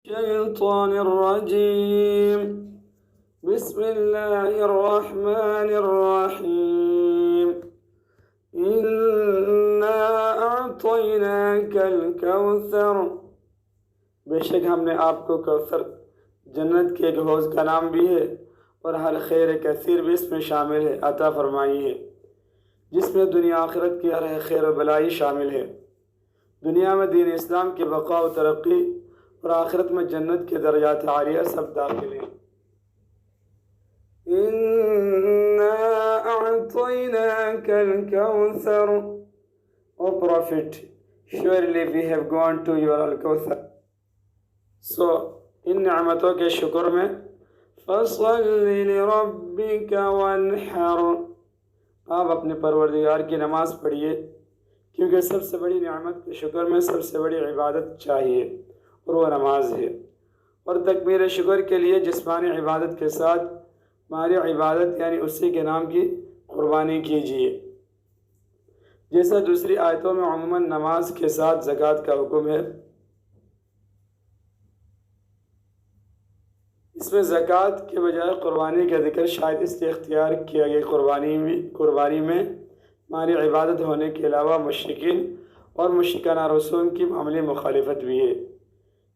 الشيطان الرجيم بسم الله الرحمن الرحيم إنا أعطيناك الكوثر بے شک ہم نے آپ کو کوثر جنت کے ایک حوض کا نام بھی ہے اور ہر خیر کثیر بھی اس میں شامل ہے عطا فرمائی ہے جس میں دنیا آخرت کی ہر خیر و بلائی شامل ہے۔ دنیا میں دین اسلام کی بقا و ترقی اور آخرت میں جنت کے درجات عالیہ سب داخل ہیں۔ اِنَّا أَعْطَيْنَاكَ الْكَوْثَرَ O Prophet, surely we have gone to your al-Kawthar. So, ان نعمتوں کے شکر میں فَصَلِّ لِرَبِّكَ وَانْحَرْ آپ اپنے پروردگار کی نماز پڑھیے، کیونکہ سب سے بڑی نعمت کے شکر میں سب سے بڑی عبادت چاہیے اور وہ نماز ہے۔ اور تکبیر شکر کے لیے جسمانی عبادت کے ساتھ مالی عبادت یعنی اسی کے نام کی قربانی کیجیے، جیسا دوسری آیتوں میں عموماً نماز کے ساتھ زکوٰۃ کا حکم ہے۔ اس میں زکوٰۃ کے بجائے قربانی کا ذکر شاید اس لیے اختیار کیا گیا قربانی میں مالی عبادت ہونے کے علاوہ مشرکین اور مشرکانہ رسوم کی عملی مخالفت بھی ہے،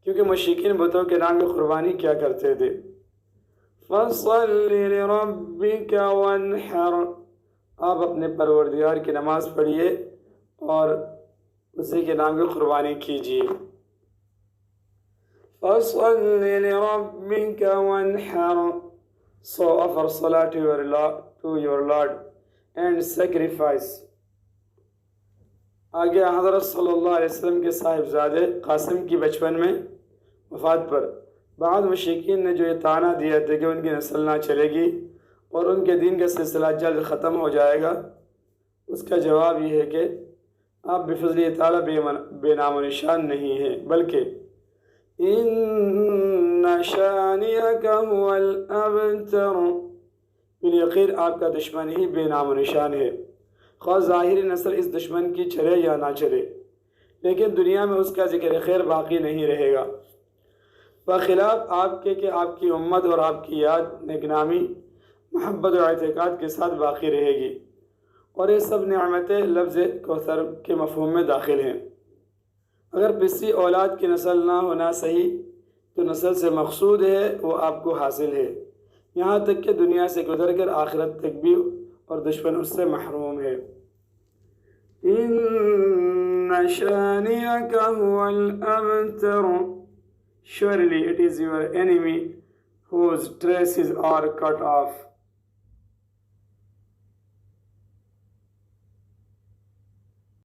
کیونکہ مشرکین بتوں کے نام کی قربانی کیا کرتے تھے۔ فَصَلِّ لِرَبِّكَ وَانْحَرْ آپ اپنے پروردگار کی نماز پڑھیے اور اسی کے نام کی قربانی کیجیے۔ فَصَلِّ لِرَبِّكَ وَانْحَرْ So offer salah to your Lord and sacrifice۔ آگے حضرت صلی اللہ علیہ وسلم کے صاحبزادے قاسم کی بچپن میں وفات پر بعض مشرکین نے جو یہ طعنہ دیا تھا کہ ان کی نسل نہ چلے گی اور ان کے دین کا سلسلہ جلد ختم ہو جائے گا، اس کا جواب یہ ہے کہ آپ بفضل تعالیٰ بے نام و نشان نہیں ہیں، بلکہ ان شانئک هو الابتر بالیقین آپ کا دشمن ہی بے نام و نشان ہے، خواہ ظاہری نسل اس دشمن کی چلے یا نہ چلے، لیکن دنیا میں اس کا ذکر خیر باقی نہیں رہے گا، بخلاف آپ کے کہ آپ کی امت اور آپ کی یاد نیک نامی محبت و اعتقاد کے ساتھ باقی رہے گی، اور یہ سب نعمتیں لفظ کوثر کے مفہوم میں داخل ہیں۔ اگر پسی اولاد کی نسل نہ ہونا صحیح تو نسل سے مقصود ہے وہ آپ کو حاصل ہے، یہاں تک کہ دنیا سے گزر کر آخرت تک بھی، اور دشمن اس سے محروم ہے۔ ان شانئک هو الابتر Surely it is your enemy whose traces are cut off۔